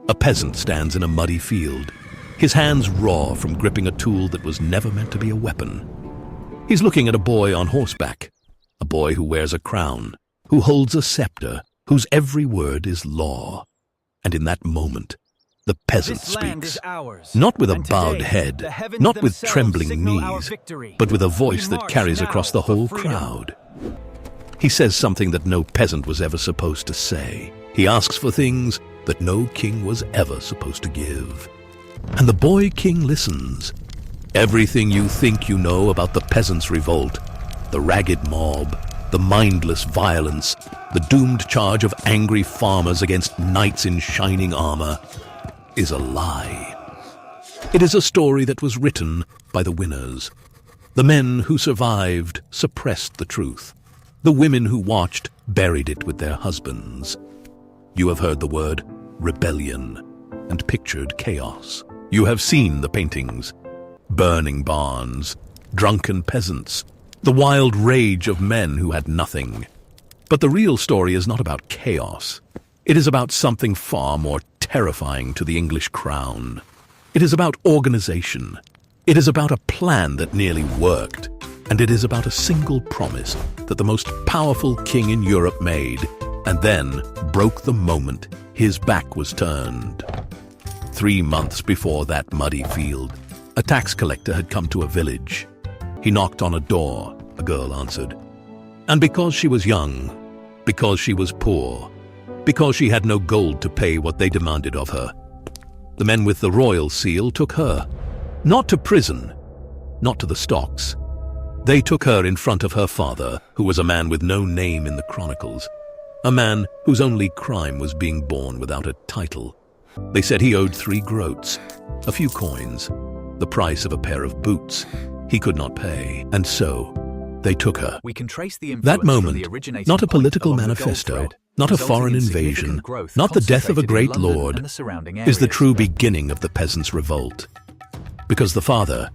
A peasant stands in a muddy field, his hands raw from gripping a tool that was never meant to be a weapon. He's looking at a boy on horseback, a boy who wears a crown, who holds a scepter, whose every word is law. And in that moment, the peasant speaks, not with a bowed head, not with trembling knees, but with a voice that carries across the whole crowd. He says something that no peasant was ever supposed to say. He asks for things that no king was ever supposed to give. And the boy king listens. Everything you think you know about the Peasants' Revolt, the ragged mob, the mindless violence, the doomed charge of angry farmers against knights in shining armor, is a lie. It is a story that was written by the winners. The men who survived suppressed the truth. The women who watched buried it with their husbands. You have heard the word rebellion and pictured chaos. You have seen the paintings, burning barns, drunken peasants, the wild rage of men who had nothing. But the real story is not about chaos. It is about something far more terrifying to the English crown. It is about organization. It is about a plan that nearly worked. And it is about a single promise that the most powerful king in Europe made, and then broke the moment his back was turned. 3 months before that muddy field, a tax collector had come to a village. He knocked on a door, a girl answered. And because she was young, because she was poor, because she had no gold to pay what they demanded of her, the men with the royal seal took her, not to prison, not to the stocks. They took her in front of her father, who was a man with no name in the chronicles, a man whose only crime was being born without a title. They said he owed 3 groats, a few coins, the price of a pair of boots. He could not pay, and so they took her. We can trace the that moment, not a political manifesto, not a foreign invasion, not the death of a great lord, is the true beginning of the Peasants' Revolt. Because the father,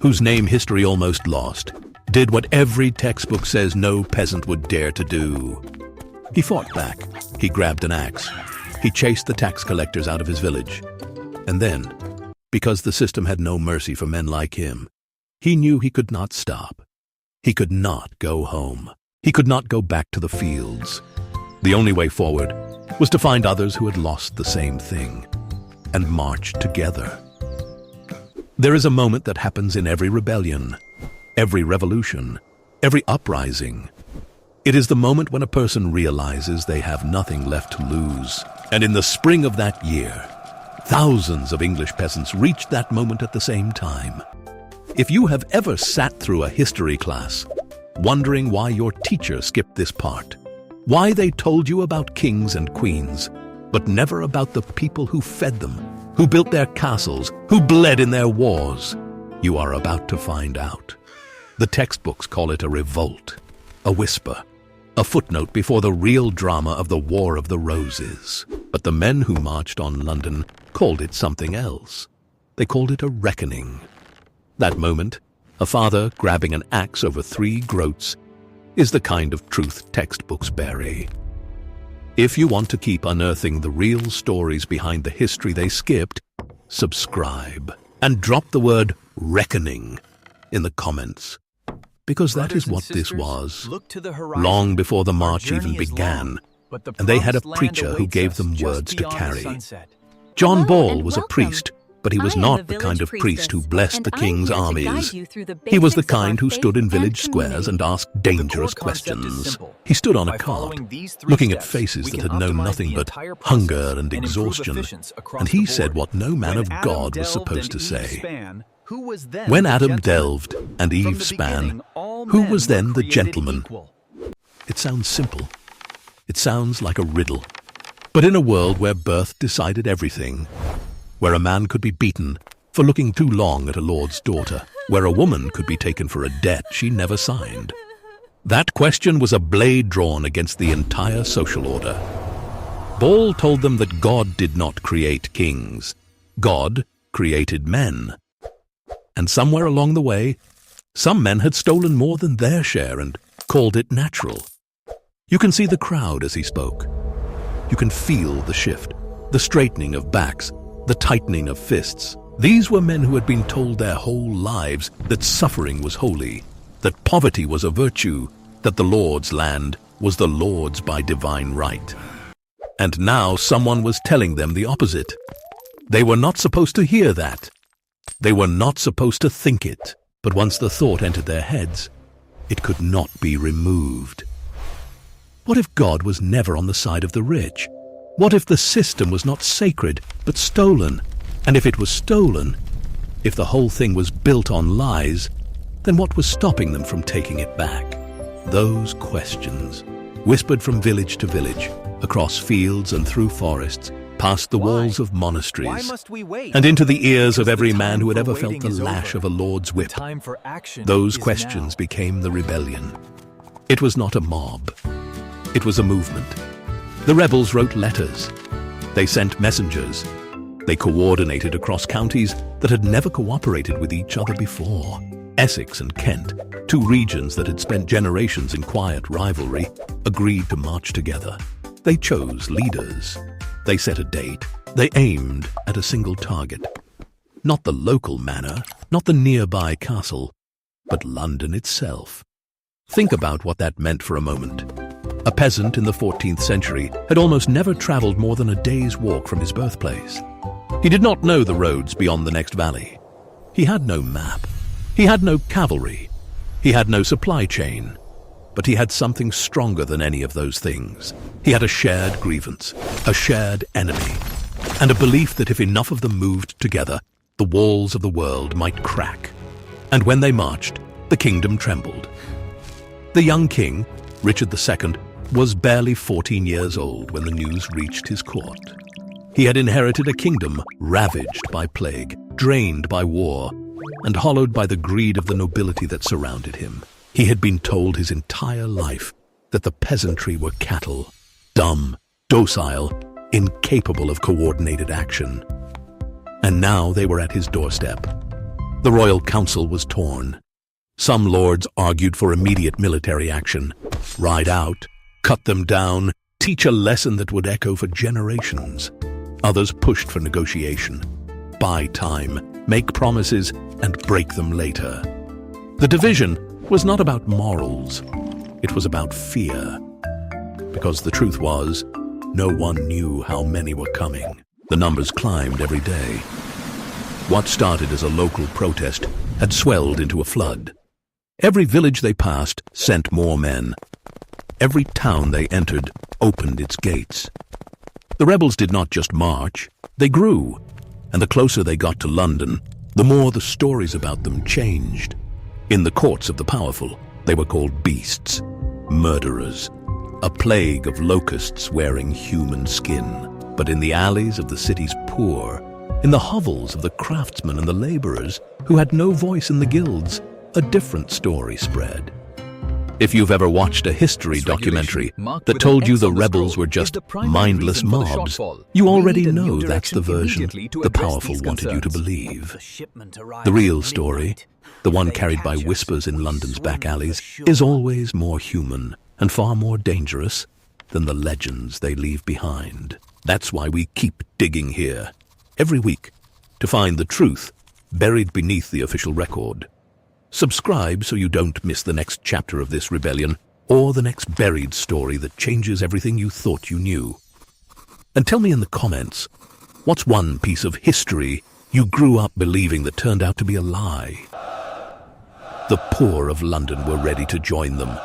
whose name history almost lost, did what every textbook says no peasant would dare to do. He fought back. He grabbed an axe. He chased the tax collectors out of his village. And then, because the system had no mercy for men like him, he knew he could not stop. He could not go home. He could not go back to the fields. The only way forward was to find others who had lost the same thing and march together. There is a moment that happens in every rebellion, every revolution, every uprising. It is the moment when a person realizes they have nothing left to lose. And in the spring of that year, thousands of English peasants reached that moment at the same time. If you have ever sat through a history class, wondering why your teacher skipped this part, why they told you about kings and queens, but never about the people who fed them, who built their castles, who bled in their wars, you are about to find out. The textbooks call it a revolt, a whisper, a footnote before the real drama of the War of the Roses. But the men who marched on London called it something else. They called it a reckoning. That moment, a father grabbing an axe over 3 groats, is the kind of truth textbooks bury. If you want to keep unearthing the real stories behind the history they skipped, subscribe and drop the word reckoning in the comments. Because that is what this was, long before the march even began, and they had a preacher who gave them words to carry. John Ball was a priest, but he was not the kind of priest who blessed the king's armies. He was the kind who stood in village squares and asked dangerous questions. He stood on a cart, looking at faces that had known nothing but hunger and exhaustion, and he said what no man of God was supposed to say. When Adam delved and Eve span, who was then the gentleman? It sounds simple. It sounds like a riddle. But in a world where birth decided everything, where a man could be beaten for looking too long at a lord's daughter, where a woman could be taken for a debt she never signed, that question was a blade drawn against the entire social order. Ball told them that God did not create kings. God created men. And somewhere along the way, some men had stolen more than their share and called it natural. You can see the crowd as he spoke. You can feel the shift, the straightening of backs, the tightening of fists. These were men who had been told their whole lives that suffering was holy, that poverty was a virtue, that the Lord's land was the Lord's by divine right. And now someone was telling them the opposite. They were not supposed to hear that. They were not supposed to think it. But once the thought entered their heads, it could not be removed. What if God was never on the side of the rich? What if the system was not sacred, but stolen? And if it was stolen, if the whole thing was built on lies, then what was stopping them from taking it back? Those questions, whispered from village to village, across fields and through forests, past the walls of monasteries, and into the ears of every man who had ever felt the lash of a lord's whip. Those questions became the rebellion. It was not a mob. It was a movement. The rebels wrote letters. They sent messengers. They coordinated across counties that had never cooperated with each other before. Essex and Kent, two regions that had spent generations in quiet rivalry, agreed to march together. They chose leaders. They set a date. They aimed at a single target. Not the local manor, not the nearby castle, but London itself. Think about what that meant for a moment. A peasant in the 14th century had almost never traveled more than a day's walk from his birthplace. He did not know the roads beyond the next valley. He had no map. He had no cavalry. He had no supply chain. But he had something stronger than any of those things. He had a shared grievance, a shared enemy, and a belief that if enough of them moved together, the walls of the world might crack. And when they marched, the kingdom trembled. The young king, Richard II, was barely 14 years old when the news reached his court. He had inherited a kingdom ravaged by plague, drained by war, and hollowed by the greed of the nobility that surrounded him. He had been told his entire life that the peasantry were cattle, dumb, docile, incapable of coordinated action. And now they were at his doorstep. The royal council was torn. Some lords argued for immediate military action, ride out, cut them down, teach a lesson that would echo for generations. Others pushed for negotiation, buy time, make promises, and break them later. The division was not about morals. It was about fear. Because the truth was, no one knew how many were coming. The numbers climbed every day. What started as a local protest had swelled into a flood. Every village they passed sent more men. Every town they entered opened its gates. The rebels did not just march, they grew. And the closer they got to London, the more the stories about them changed. In the courts of the powerful, they were called beasts, murderers, a plague of locusts wearing human skin. But in the alleys of the city's poor, in the hovels of the craftsmen and the laborers who had no voice in the guilds, a different story spread. If you've ever watched a history documentary that told you the rebels were just mindless mobs, you already know that's the version the powerful wanted you to believe. The real story, the one carried by whispers in London's back alleys, is always more human and far more dangerous than the legends they leave behind. That's why we keep digging here, every week, to find the truth buried beneath the official record. Subscribe so you don't miss the next chapter of this rebellion or the next buried story that changes everything you thought you knew. And tell me in the comments, what's one piece of history you grew up believing that turned out to be a lie? The poor of London were ready to join them.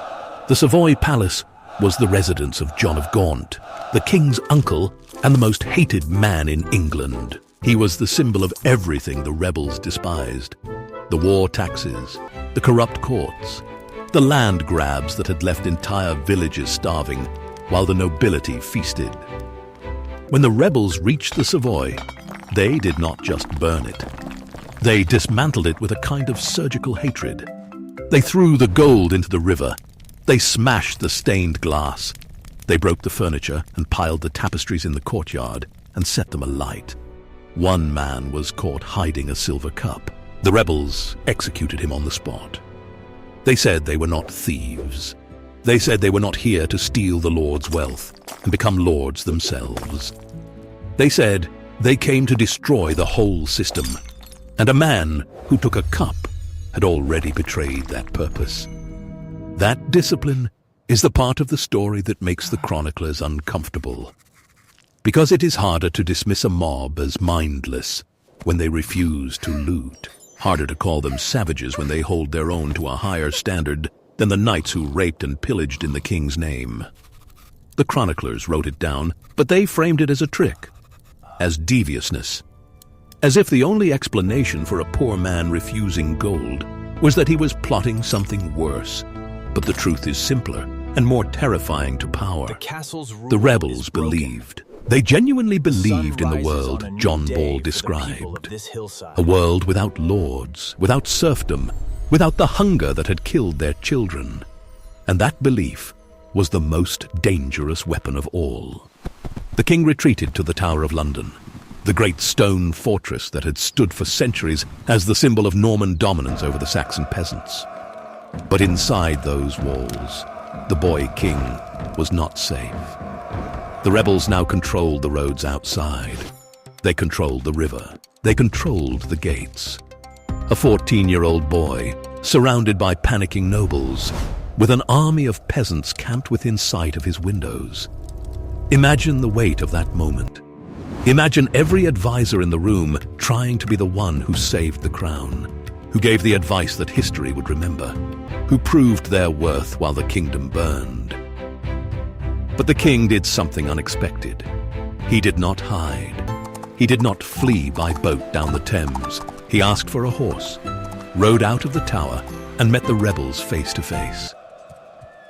The Savoy Palace was the residence of John of Gaunt, the king's uncle and the most hated man in England. He was the symbol of everything the rebels despised. The war taxes, the corrupt courts, the land grabs that had left entire villages starving while the nobility feasted. When the rebels reached the Savoy, they did not just burn it. They dismantled it with a kind of surgical hatred. They threw the gold into the river. They smashed the stained glass. They broke the furniture and piled the tapestries in the courtyard and set them alight. One man was caught hiding a silver cup. The rebels executed him on the spot. They said they were not thieves. They said they were not here to steal the Lord's wealth and become lords themselves. They said they came to destroy the whole system, and a man who took a cup had already betrayed that purpose. That discipline is the part of the story that makes the chroniclers uncomfortable, because it is harder to dismiss a mob as mindless when they refuse to loot, harder to call them savages when they hold their own to a higher standard than the knights who raped and pillaged in the king's name. The chroniclers wrote it down, but they framed it as a trick, as deviousness, as if the only explanation for a poor man refusing gold was that he was plotting something worse. But the truth is simpler and more terrifying to power. The rebels believed. They genuinely believed in the world John Ball described. A world without lords, without serfdom, without the hunger that had killed their children. And that belief was the most dangerous weapon of all. The king retreated to the Tower of London, the great stone fortress that had stood for centuries as the symbol of Norman dominance over the Saxon peasants. But inside those walls, the boy king was not safe. The rebels now controlled the roads outside. They controlled the river. They controlled the gates. A 14-year-old boy, surrounded by panicking nobles, with an army of peasants camped within sight of his windows. Imagine the weight of that moment. Imagine every advisor in the room trying to be the one who saved the crown, who gave the advice that history would remember, who proved their worth while the kingdom burned. But the king did something unexpected. He did not hide. He did not flee by boat down the Thames. He asked for a horse, rode out of the tower, and met the rebels face to face.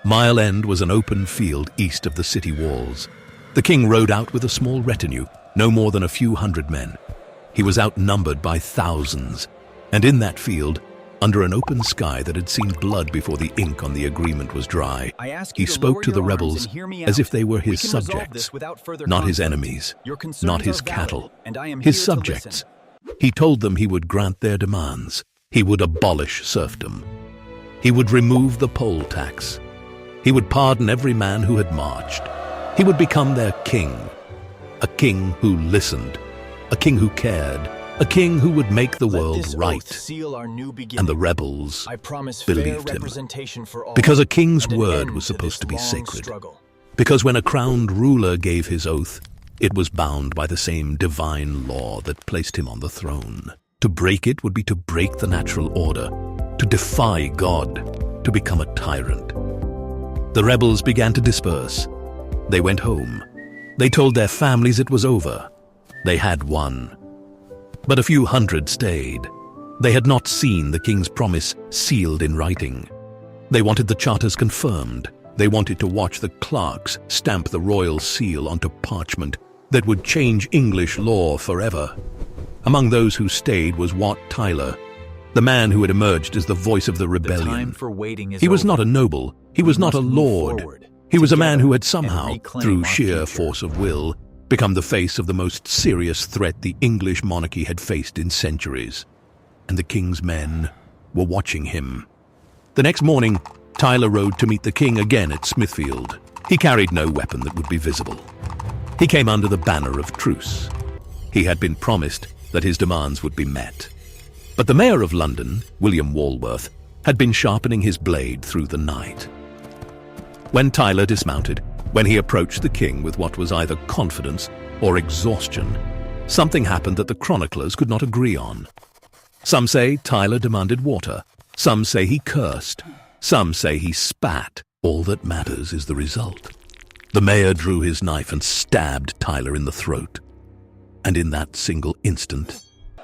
Mile End was an open field east of the city walls. The king rode out with a small retinue, no more than a few hundred men. He was outnumbered by thousands, and in that field, under an open sky that had seen blood before the ink on the agreement was dry, he spoke to the rebels as if they were his subjects, not his enemies, not his cattle, his subjects. He told them he would grant their demands. He would abolish serfdom. He would remove the poll tax. He would pardon every man who had marched. He would become their king, a king who listened, a king who cared, a king who would make the world right. And the rebels believed him, because a king's word was supposed to be sacred. Because when a crowned ruler gave his oath, it was bound by the same divine law that placed him on the throne. To break it would be to break the natural order, to defy God, to become a tyrant. The rebels began to disperse. They went home. They told their families it was over. They had won. But a few hundred stayed. They had not seen the king's promise sealed in writing. They wanted the charters confirmed. They wanted to watch the clerks stamp the royal seal onto parchment that would change English law forever. Among those who stayed was Wat Tyler, the man who had emerged as the voice of the rebellion. He was not a noble. He was not a lord. He was a man who had somehow, through sheer force of will, become the face of the most serious threat the English monarchy had faced in centuries. And the king's men were watching him. The next morning, Tyler rode to meet the king again at Smithfield. He carried no weapon that would be visible. He came under the banner of truce. He had been promised that his demands would be met. But the mayor of London, William Walworth, had been sharpening his blade through the night. When Tyler dismounted, when he approached the king with what was either confidence or exhaustion, something happened that the chroniclers could not agree on. Some say Tyler demanded water. Some say he cursed. Some say he spat. All that matters is the result. The mayor drew his knife and stabbed Tyler in the throat. And in that single instant,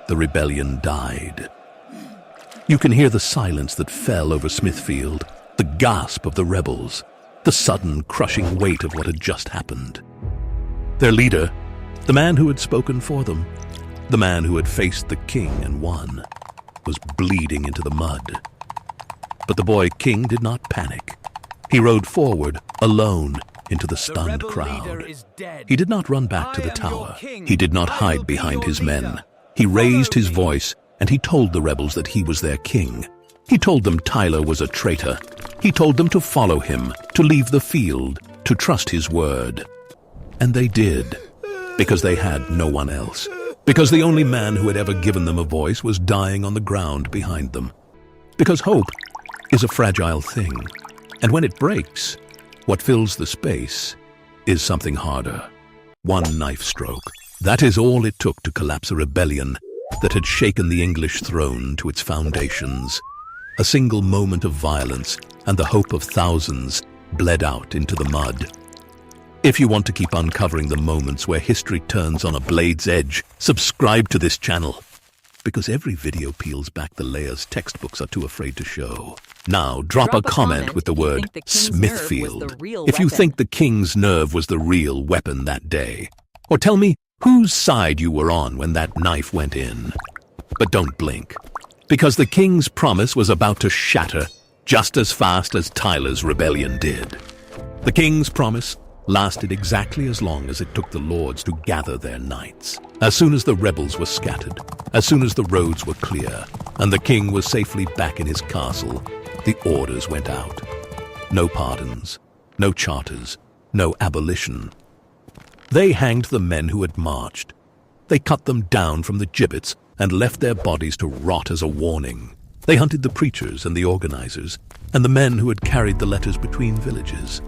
the rebellion died. You can hear the silence that fell over Smithfield, the gasp of the rebels, the sudden crushing weight of what had just happened. Their leader, the man who had spoken for them, the man who had faced the king and won, was bleeding into the mud. But the boy king did not panic. He rode forward, alone, into the stunned crowd. He did not run back to the tower. He did not hide behind his men. He raised his voice, and he told the rebels that he was their king. He told them Tyler was a traitor. He told them to follow him, to leave the field, to trust his word. And they did. Because they had no one else. Because the only man who had ever given them a voice was dying on the ground behind them. Because hope is a fragile thing, and when it breaks, what fills the space is something harder. One knife stroke. That is all it took to collapse a rebellion that had shaken the English throne to its foundations. A single moment of violence, and the hope of thousands bled out into the mud. If you want to keep uncovering the moments where history turns on a blade's edge, subscribe to this channel. Because every video peels back the layers textbooks are too afraid to show. Now, drop a comment with the word Smithfield if you think the king's nerve was the real weapon that day. Or tell me whose side you were on when that knife went in. But don't blink, because the king's promise was about to shatter just as fast as Tyler's rebellion did. The king's promise lasted exactly as long as it took the lords to gather their knights. As soon as the rebels were scattered, as soon as the roads were clear, and the king was safely back in his castle, the orders went out. No pardons, no charters, no abolition. They hanged the men who had marched. They cut them down from the gibbets and left their bodies to rot as a warning. They hunted the preachers and the organizers, and the men who had carried the letters between villages.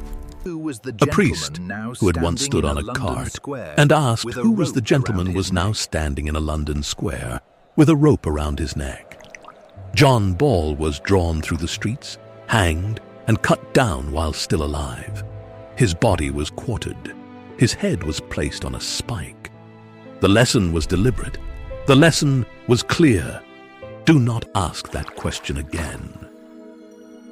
A priest who had once stood on a cart and asked who was the gentleman was now standing in a London square with a rope around his neck. John Ball was drawn through the streets, hanged, and cut down while still alive. His body was quartered. His head was placed on a spike. The lesson was deliberate. The lesson was clear. Do not ask that question again.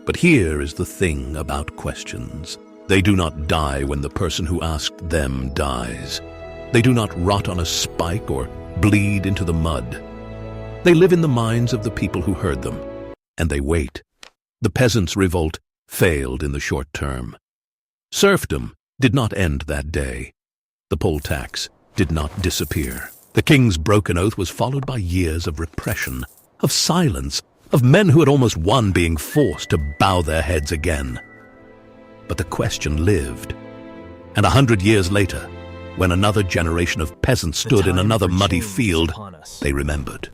But here is the thing about questions. They do not die when the person who asked them dies. They do not rot on a spike or bleed into the mud. They live in the minds of the people who heard them, and they wait. The Peasants Revolt failed in the short term. Serfdom did not end that day. The poll tax did not disappear. The king's broken oath was followed by years of repression, of silence, of men who had almost won being forced to bow their heads again. But the question lived. And 100 years later, when another generation of peasants stood in another muddy field, they remembered.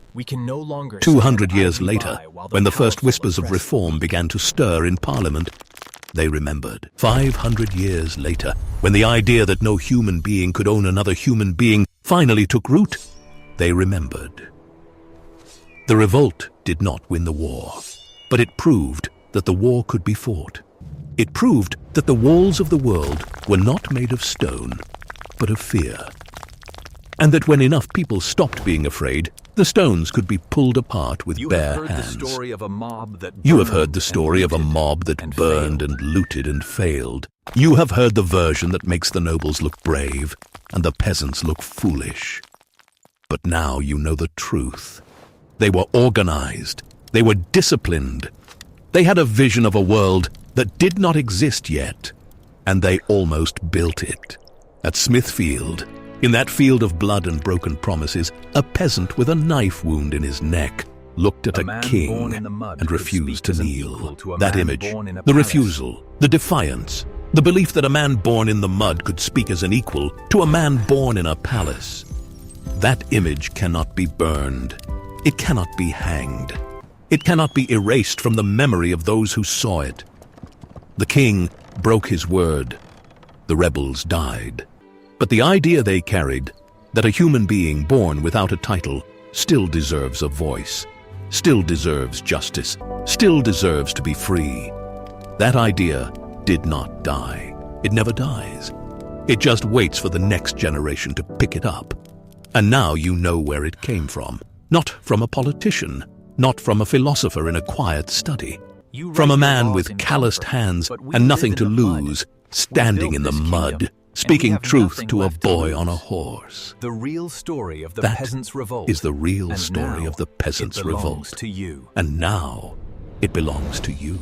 200 years later, when the first whispers of reform began to stir in Parliament, they remembered. 500 years later, when the idea that no human being could own another human being finally took root, they remembered. The revolt did not win the war, but it proved that the war could be fought. It proved that the walls of the world were not made of stone, but of fear. And that when enough people stopped being afraid, the stones could be pulled apart with bare hands. You have heard the story of a mob that burned and looted and failed. You have heard the version that makes the nobles look brave and the peasants look foolish. But now you know the truth. They were organized. They were disciplined. They had a vision of a world that did not exist yet, and they almost built it. At Smithfield, in that field of blood and broken promises, a peasant with a knife wound in his neck looked at a king and refused to kneel. That image, the refusal, the defiance, the belief that a man born in the mud could speak as an equal to a man born in a palace. That image cannot be burned. It cannot be hanged. It cannot be erased from the memory of those who saw it. The king broke his word. The rebels died. But the idea they carried, that a human being born without a title still deserves a voice, still deserves justice, still deserves to be free, that idea did not die. It never dies. It just waits for the next generation to pick it up. And now you know where it came from. Not from a politician, not from a philosopher in a quiet study. From a man with calloused hands and nothing to lose, standing in the mud, speaking truth to a boy on a horse. The real story of the Peasants Revolt is the real story of the Peasants Revolt. To you. And now it belongs to you.